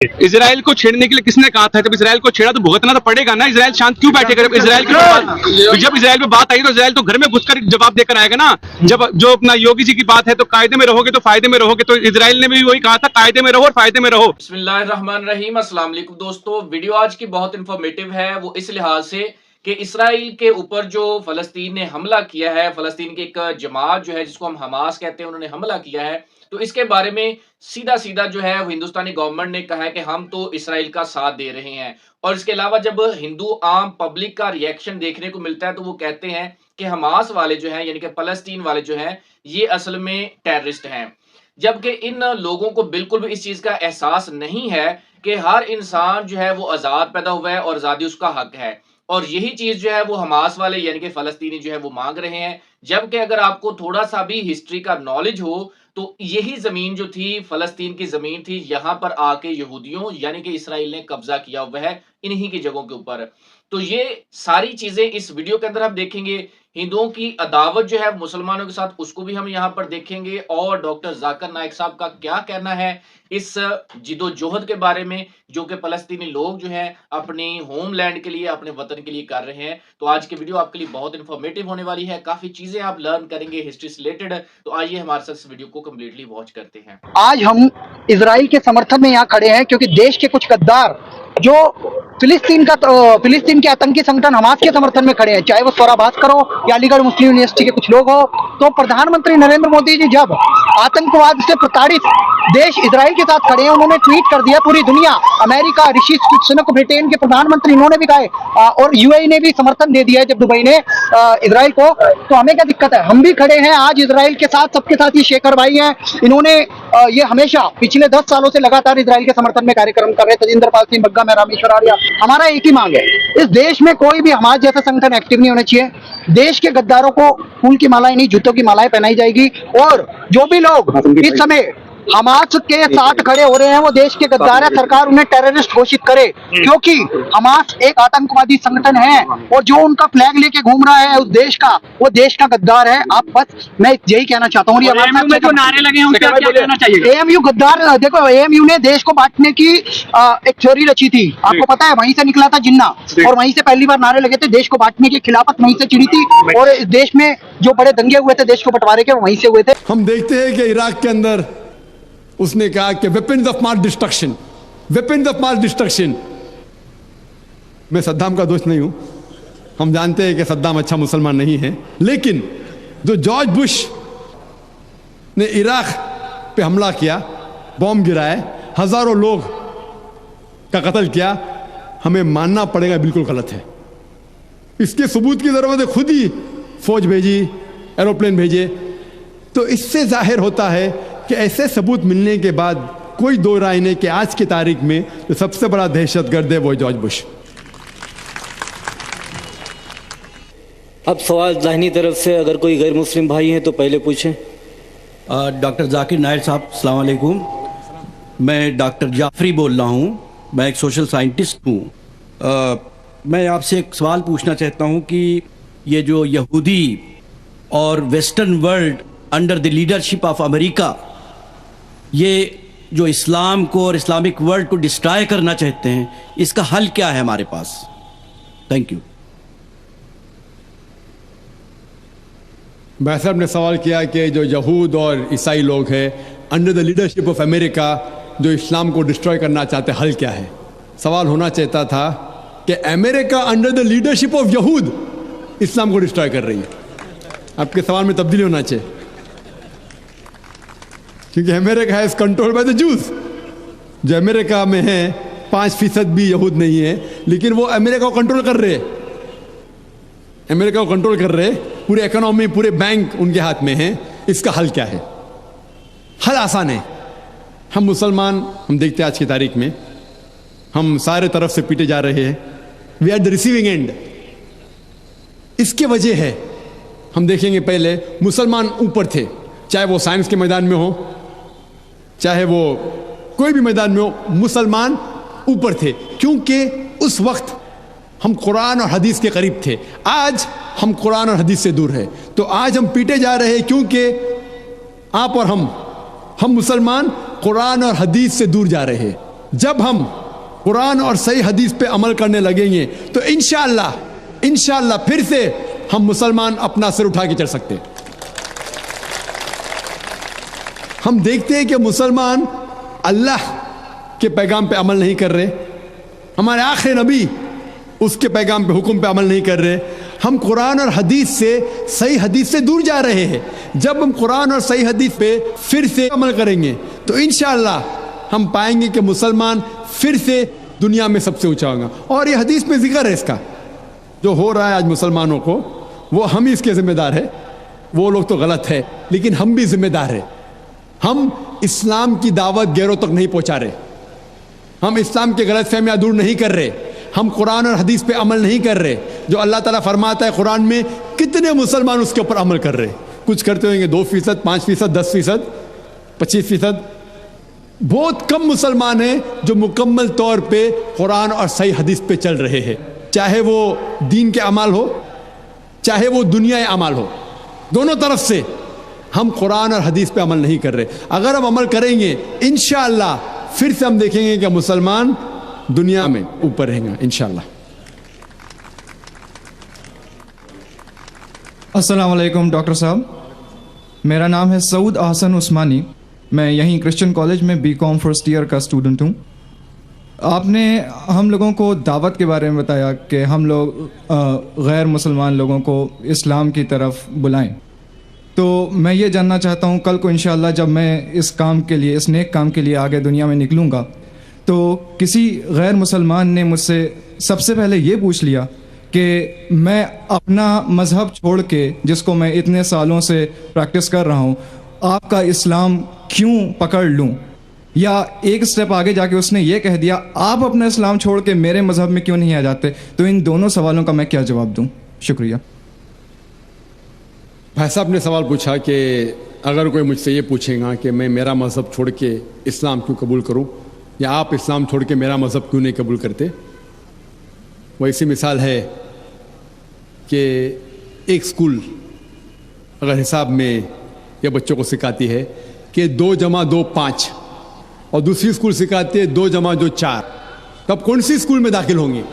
Israel को छेड़ने के लिए किसने कहा था? जब इसराइल को छेड़ा तो भुगतना तो पड़ेगा ना। इसराइल शांत क्यों बैठेगा? जब इसराइल पे बात आई तो इसराइल तो घर में घुसकर जवाब देकर आएगा ना। जब जो अपना योगी जी की बात है तो कायदे में रहोगे तो फायदे में रहोगे, तो इसराइल ने भी वही कहा था, कायदे में रहो और फायदे में रहो। बिस्मिल्लाहिर्रहमानिर्रहीम। अस्सलाम वालेकुम दोस्तों, वीडियो आज की बहुत इंफॉर्मेटिव है। वो इस लिहाज से कि इसराइल के ऊपर जो फलस्तीन ने हमला किया है, फलस्तीन की एक जमात जो है जिसको हम हमास कहते हैं, उन्होंने हमला किया है, तो इसके बारे में सीधा सीधा जो है वो हिंदुस्तानी गवर्नमेंट ने कहा है कि हम तो इसराइल का साथ दे रहे हैं। और इसके अलावा जब हिंदू आम पब्लिक का रिएक्शन देखने को मिलता है तो वो कहते हैं कि हमास वाले जो हैं, यानी कि फलस्तीन वाले जो हैं, ये असल में टेररिस्ट हैं। जबकि इन लोगों को बिल्कुल भी इस चीज का एहसास नहीं है कि हर इंसान जो है वो आजाद पैदा हुआ है और आजादी उसका हक है। और यही चीज जो है वो हमास वाले यानी कि फलस्तीनी जो है वो मांग रहे हैं। जबकि अगर आपको थोड़ा सा भी हिस्ट्री का नॉलेज हो तो यही जमीन जो थी, फलस्तीन की जमीन थी, यहां पर आके यहूदियों यानी कि इसराइल ने कब्जा किया हुआ है इन्हीं की जगहों के ऊपर। तो ये सारी चीजें इस वीडियो के अंदर हम देखेंगे। हिंदुओं की अदावत जो है मुसलमानों के साथ, उसको भी हम यहाँ पर देखेंगे। और डॉक्टर जाकिर नाइक साहब का क्या कहना है इस जिदोजहद के बारे में जो कि फलस्तीनी लोग जो हैं अपनी होमलैंड के लिए, अपने वतन के लिए कर रहे हैं। तो आज की वीडियो आपके लिए बहुत इंफॉर्मेटिव होने वाली है, काफी चीजें आप लर्न करेंगे हिस्ट्री से रिलेटेड। तो आइए हमारे साथ इस वीडियो को कंप्लीटली वॉच करते हैं। आज हम इजराइल के समर्थन में यहाँ खड़े हैं क्योंकि देश के कुछ गद्दार जो फिलिस्तीन के आतंकी संगठन हमास के समर्थन में खड़े हैं, चाहे वो स्वरा भास्कर हो या अलीगढ़ मुस्लिम यूनिवर्सिटी के कुछ लोग हो। तो प्रधानमंत्री नरेंद्र मोदी जी जब आतंकवाद से प्रताड़ित देश इजराइल के साथ खड़े हैं, उन्होंने ट्वीट कर दिया पूरी दुनिया, अमेरिका, ऋषि सुनक, ब्रिटेन के प्रधानमंत्री, इन्होंने भी कहा और यूएई ने भी समर्थन दे दिया है जब दुबई ने इजराइल को। तो हमें क्या दिक्कत है? हम भी खड़े हैं आज इजराइल के साथ, सबके साथ। ये शेखर भाई हैं, इन्होंने ये हमेशा पिछले 10 सालों से लगातार इजराइल के समर्थन में कार्यक्रम कर रहे हैं। तजिंदर पाल सिंह बग्गा, मैं रामेश्वर आर्या। हमारा एक ही मांग है, इस देश में कोई भी हमारे जैसा संगठन एक्टिव नहीं होना चाहिए। देश के गद्दारों को फूल की मालाएं नहीं, जूतों की मालाएं पहनाई जाएगी। और जो भी लोग इस समय हमास के साथ खड़े हो रहे हैं वो देश के गद्दार है। सरकार उन्हें टेररिस्ट घोषित करे, क्योंकि हमास एक आतंकवादी संगठन है और जो उनका फ्लैग लेके घूम रहा है उस देश का, वो देश का गद्दार है। आप बस, मैं यही कहना चाहता हूँ। जो नारे लगे हैं उन पर क्या कहना चाहिए? एएमयू गद्दार, देखो एएमयू ने देश को बांटने की एक थ्योरी रची थी, आपको पता है, वहीं से निकला था जिन्ना, और वहीं से पहली बार नारे लगे थे। देश को बांटने की खिलाफत वहीं से चिड़ी थी और इस देश में जो बड़े दंगे हुए थे देश को बंटवारे के, वहीं से हुए थे। हम देखते हैं कि इराक के अंदर उसने कहा कि weapons of mass destruction, weapons of mass destruction. मैं सद्दाम का दोस्त नहीं हूं, हम जानते हैं कि सद्दाम अच्छा मुसलमान नहीं है, लेकिन जो जॉर्ज बुश ने इराक पे हमला किया, बॉम्ब गिराए, हजारों लोग का कत्ल किया, हमें मानना पड़ेगा बिल्कुल गलत है। इसके सबूत की जरूरत है, खुद ही फौज भेजी, एरोप्लेन भेजे। तो इससे जाहिर होता है कि ऐसे सबूत मिलने के बाद कोई दो राय नहीं कि आज की तारीख में जो सबसे बड़ा दहशतगर्द है वो जॉर्ज बुश। अब सवाल दाहिनी तरफ से, अगर कोई गैर मुस्लिम भाई हैं तो पहले पूछें। डॉक्टर जाकिर नाइक साहब, अस्सलाम वालेकुम। मैं डॉक्टर जाफरी बोल रहा हूँ, मैं एक सोशल साइंटिस्ट हूँ। मैं आपसे एक सवाल पूछना चाहता हूँ कि ये जो यहूदी और western world under the leadership of America, ये जो इस्लाम को और इस्लामिक वर्ल्ड को डिस्ट्रॉय करना चाहते हैं, इसका हल क्या है हमारे पास? Thank you. भाई साहब ने सवाल किया कि जो यहूद और ईसाई लोग हैं under the leadership of America जो इस्लाम को डिस्ट्रॉय करना चाहते हैं, हल क्या है? सवाल होना चाहता था कि America under the leadership of यहूद इस्लाम को डिस्ट्रॉय कर रही है। आपके सवाल में तब्दीली होना चाहिए, क्योंकि अमेरिका है कंट्रोल बाय द जूस। जो अमेरिका में है 5% भी यहूद नहीं है, लेकिन वो अमेरिका को कंट्रोल कर रहे हैं, अमेरिका को कंट्रोल कर रहे, पूरे इकोनॉमी, पूरे बैंक उनके हाथ में है। इसका हल क्या है? हल आसान है। हम मुसलमान, हम देखते हैं आज की तारीख में हम सारे तरफ से पीटे जा रहे हैं, we are the receiving end. इसके वजह है, हम देखेंगे पहले मुसलमान ऊपर थे, चाहे वो साइंस के मैदान में हो, चाहे वो कोई भी मैदान में हो, मुसलमान ऊपर थे, क्योंकि उस वक्त हम कुरान और हदीस के करीब थे। आज हम कुरान और हदीस से दूर है, तो आज हम पीटे जा रहे हैं, क्योंकि आप और हम मुसलमान कुरान और हदीस से दूर जा रहे हैं। जब हम कुरान और सही हदीस पे अमल करने लगेंगे तो इंशाअल्लाह फिर से हम मुसलमान अपना सिर उठा के चल सकते हैं। हम देखते हैं कि मुसलमान अल्लाह के पैगाम पे अमल नहीं कर रहे, हमारे आखिरी नबी उसके पैगाम पे हुक्म पे अमल नहीं कर रहे, हम कुरान और हदीस से सही हदीस से दूर जा रहे हैं। जब हम कुरान और सही हदीस पे फिर से अमल करेंगे तो इंशाअल्लाह हम पाएंगे कि मुसलमान फिर से दुनिया में सबसे ऊंचा होगा। और ये हदीस में जिक्र है इसका, जो हो रहा है आज मुसलमानों को, वो हम ही इसके जिम्मेदार है। वो लोग तो गलत है, लेकिन हम भी जिम्मेदार है। हम इस्लाम की दावत गैरों तक नहीं पहुंचा रहे, हम इस्लाम के गलत फहमियां दूर नहीं कर रहे, हम कुरान और हदीस पे अमल नहीं कर रहे। जो अल्लाह ताला फरमाता है कुरान में, कितने मुसलमान उसके ऊपर अमल कर रहे? कुछ करते होंगे 2%, 5%, 10%, 25%। बहुत कम मुसलमान हैं जो मुकम्मल तौर पे कुरान और सही हदीस पे चल रहे हैं, चाहे वो दीन के अमाल हो, चाहे वो दुनिया अमाल हो, दोनों तरफ से हम कुरान और हदीस पे अमल नहीं कर रहे। अगर हम अमल करेंगे इंशाअल्लाह फिर से हम देखेंगे कि मुसलमान दुनिया में ऊपर रहेगा इंशाअल्लाह। अस्सलाम वालेकुम डॉक्टर साहब, मेरा नाम है सऊद अहसन उस्मानी, मैं यहीं क्रिश्चियन कॉलेज में बीकॉम फर्स्ट ईयर का स्टूडेंट हूँ। आपने हम लोगों को दावत के बारे में बताया कि हम लोग गैर मुसलमान लोगों को इस्लाम की तरफ बुलाएं। तो मैं ये जानना चाहता हूँ, कल को इंशाअल्लाह जब मैं इस काम के लिए, इस नेक काम के लिए आगे दुनिया में निकलूँगा, तो किसी गैर मुसलमान ने मुझसे सबसे पहले ये पूछ लिया कि मैं अपना मज़हब छोड़ के, जिसको मैं इतने सालों से प्रैक्टिस कर रहा हूँ, आपका इस्लाम क्यों पकड़ लूँ? या एक स्टेप आगे जाके उसने ये कह दिया, आप अपना इस्लाम छोड़ के मेरे मज़हब में क्यों नहीं आ जाते? तो इन दोनों सवालों का मैं क्या जवाब दूँ? शुक्रिया। भाई साहब ने सवाल पूछा कि अगर कोई मुझसे ये पूछेगा कि मैं मेरा मज़हब छोड़ के इस्लाम क्यों कबूल करूं, या आप इस्लाम छोड़ के मेरा मज़हब क्यों नहीं कबूल करते, वैसी मिसाल है कि एक स्कूल अगर हिसाब में ये बच्चों को सिखाती है कि 2 + 2 5, और दूसरी स्कूल सिखाती है 2 + 2 4, तब कौन सी स्कूल में दाखिल होंगे?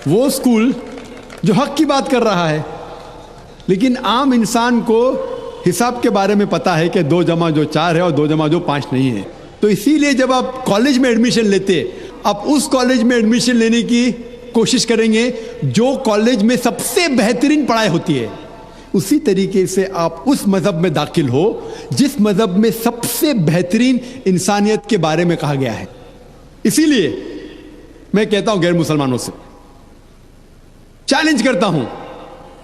वो स्कूल जो हक की बात कर रहा है। लेकिन आम इंसान को हिसाब के बारे में पता है कि 2 + 2 4 है और 2 + 2 5 नहीं है। तो इसीलिए जब आप कॉलेज में एडमिशन लेते, आप उस कॉलेज में एडमिशन लेने की कोशिश करेंगे जो कॉलेज में सबसे बेहतरीन पढ़ाई होती है। उसी तरीके से आप उस मज़हब में दाखिल हो जिस मज़हब में सबसे बेहतरीन इंसानियत के बारे में कहा गया है। इसीलिए मैं कहता हूं गैर मुसलमानों से, चैलेंज करता हूं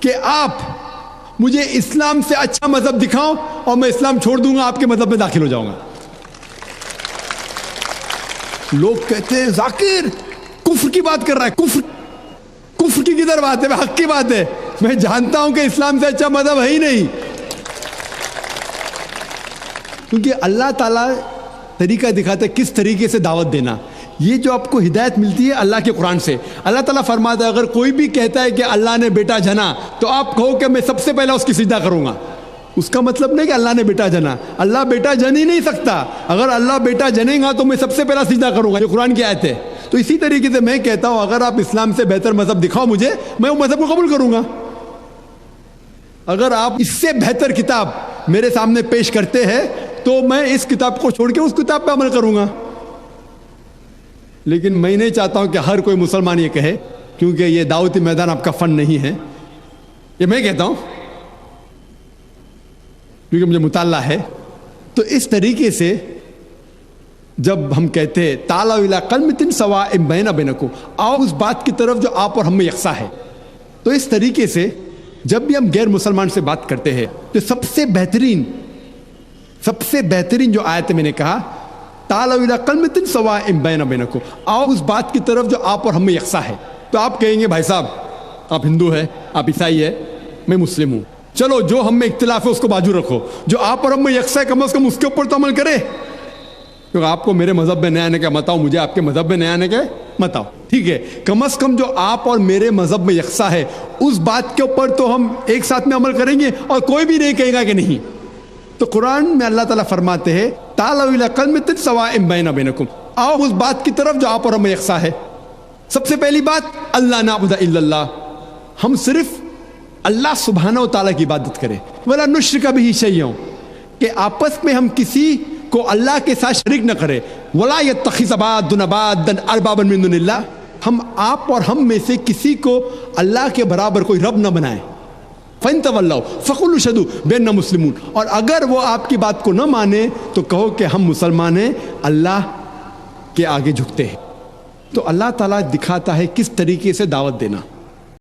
कि आप मुझे इस्लाम से अच्छा मज़हब दिखाओ और मैं इस्लाम छोड़ दूंगा, आपके मज़हब में दाखिल हो जाऊंगा। लोग कहते हैं जाकिर कुफ्र की बात कर रहा है, कुफ्र की किधर बात है? हक की बात है। मैं जानता हूं कि इस्लाम से अच्छा मज़हब है ही नहीं, क्योंकि अल्लाह ताला तरीका दिखाता है किस तरीके से दावत देना। ये जो आपको हिदायत मिलती है अल्लाह के कुरान से, अल्लाह ताला फरमाता है अगर कोई भी कहता है कि अल्लाह ने बेटा जना, तो आप कहो कि मैं सबसे पहले उसकी सिजदा करूंगा। उसका मतलब नहीं कि अल्लाह ने बेटा जना, अल्लाह बेटा जन ही नहीं सकता। अगर अल्लाह बेटा जनेगा तो मैं सबसे पहला सिजदा करूंगा, ये कुरान की आयत है। तो इसी तरीके से मैं कहता हूं अगर आप इस्लाम से बेहतर मज़हब दिखाओ मुझे, मैं वो मज़हब को कबूल करूंगा। अगर आप इससे बेहतर किताब मेरे सामने पेश करते हैं तो मैं इस किताब को छोड़ के उस किताब पर अमल करूंगा। लेकिन मैं नहीं चाहता हूं कि हर कोई मुसलमान ये कहे, क्योंकि ये दावती मैदान आपका फन नहीं है। ये मैं कहता हूं क्योंकि मुझे मुताल्ला है। तो इस तरीके से जब हम कहते हैं ताला इला कलमतिन सवाइम बैना बैनकुम, आओ उस बात की तरफ जो आप और हम में यकसा है। तो इस तरीके से जब भी हम गैर मुसलमान से बात करते हैं तो सबसे बेहतरीन जो आयत मैंने कहा, ताला इला कलमतिन सवाइम बैना बैनकुम, आओ उस बात की तरफ जो आप और हम में यकसा है। तो आप कहेंगे भाई साहब आप हिंदू है, आप ईसाई है, मैं मुस्लिम हूं, चलो जो हम में इख्तिलाफ है उसको बाजू रखो, जो आप और हम में यकसा है कम से कम उसके ऊपर तो अमल करे। क्योंकि आपको मेरे मज़हब में नया आने का मत आओ, मुझे आपके मज़हब में नया आने का मत आओ, ठीक है। कम से कम जो आप और मेरे मज़हब में यकसा है उस बात के ऊपर तो हम एक साथ में अमल करेंगे और कोई भी नहीं कहेगा कि नहीं। تو قرآن میں اللہ تعالیٰ فرماتے ہیں تعالوا الی کلمۃ سواء بیننا وبینکم، آؤ اس بات کی طرف جو آپ اور ہم یکساں ہے۔ سب سے پہلی بات اللہ نعبد الا اللہ، ہم صرف اللہ سبحانہ و تعالیٰ کی عبادت کریں، ولا نشرک بہ شیئا، کہ آپس میں ہم کسی کو اللہ کے ساتھ شریک نہ کرے، ولا یتخذ بعضنا بعضا اربابا من دون اللہ، ہم آپ اور ہم میں سے کسی کو اللہ کے برابر کوئی رب نہ بنائیں۔ فَإِن تَوَلَّوْا فَقُولُوا اشْهَدُوا بِأَنَّا مُسْلِمُونَ، اور اگر وہ آپ کی بات کو نہ مانے تو کہو کہ ہم مسلمان ہیں، اللہ کے آگے جھکتے ہیں۔ تو اللہ تعالیٰ دکھاتا ہے کس طریقے سے دعوت دینا۔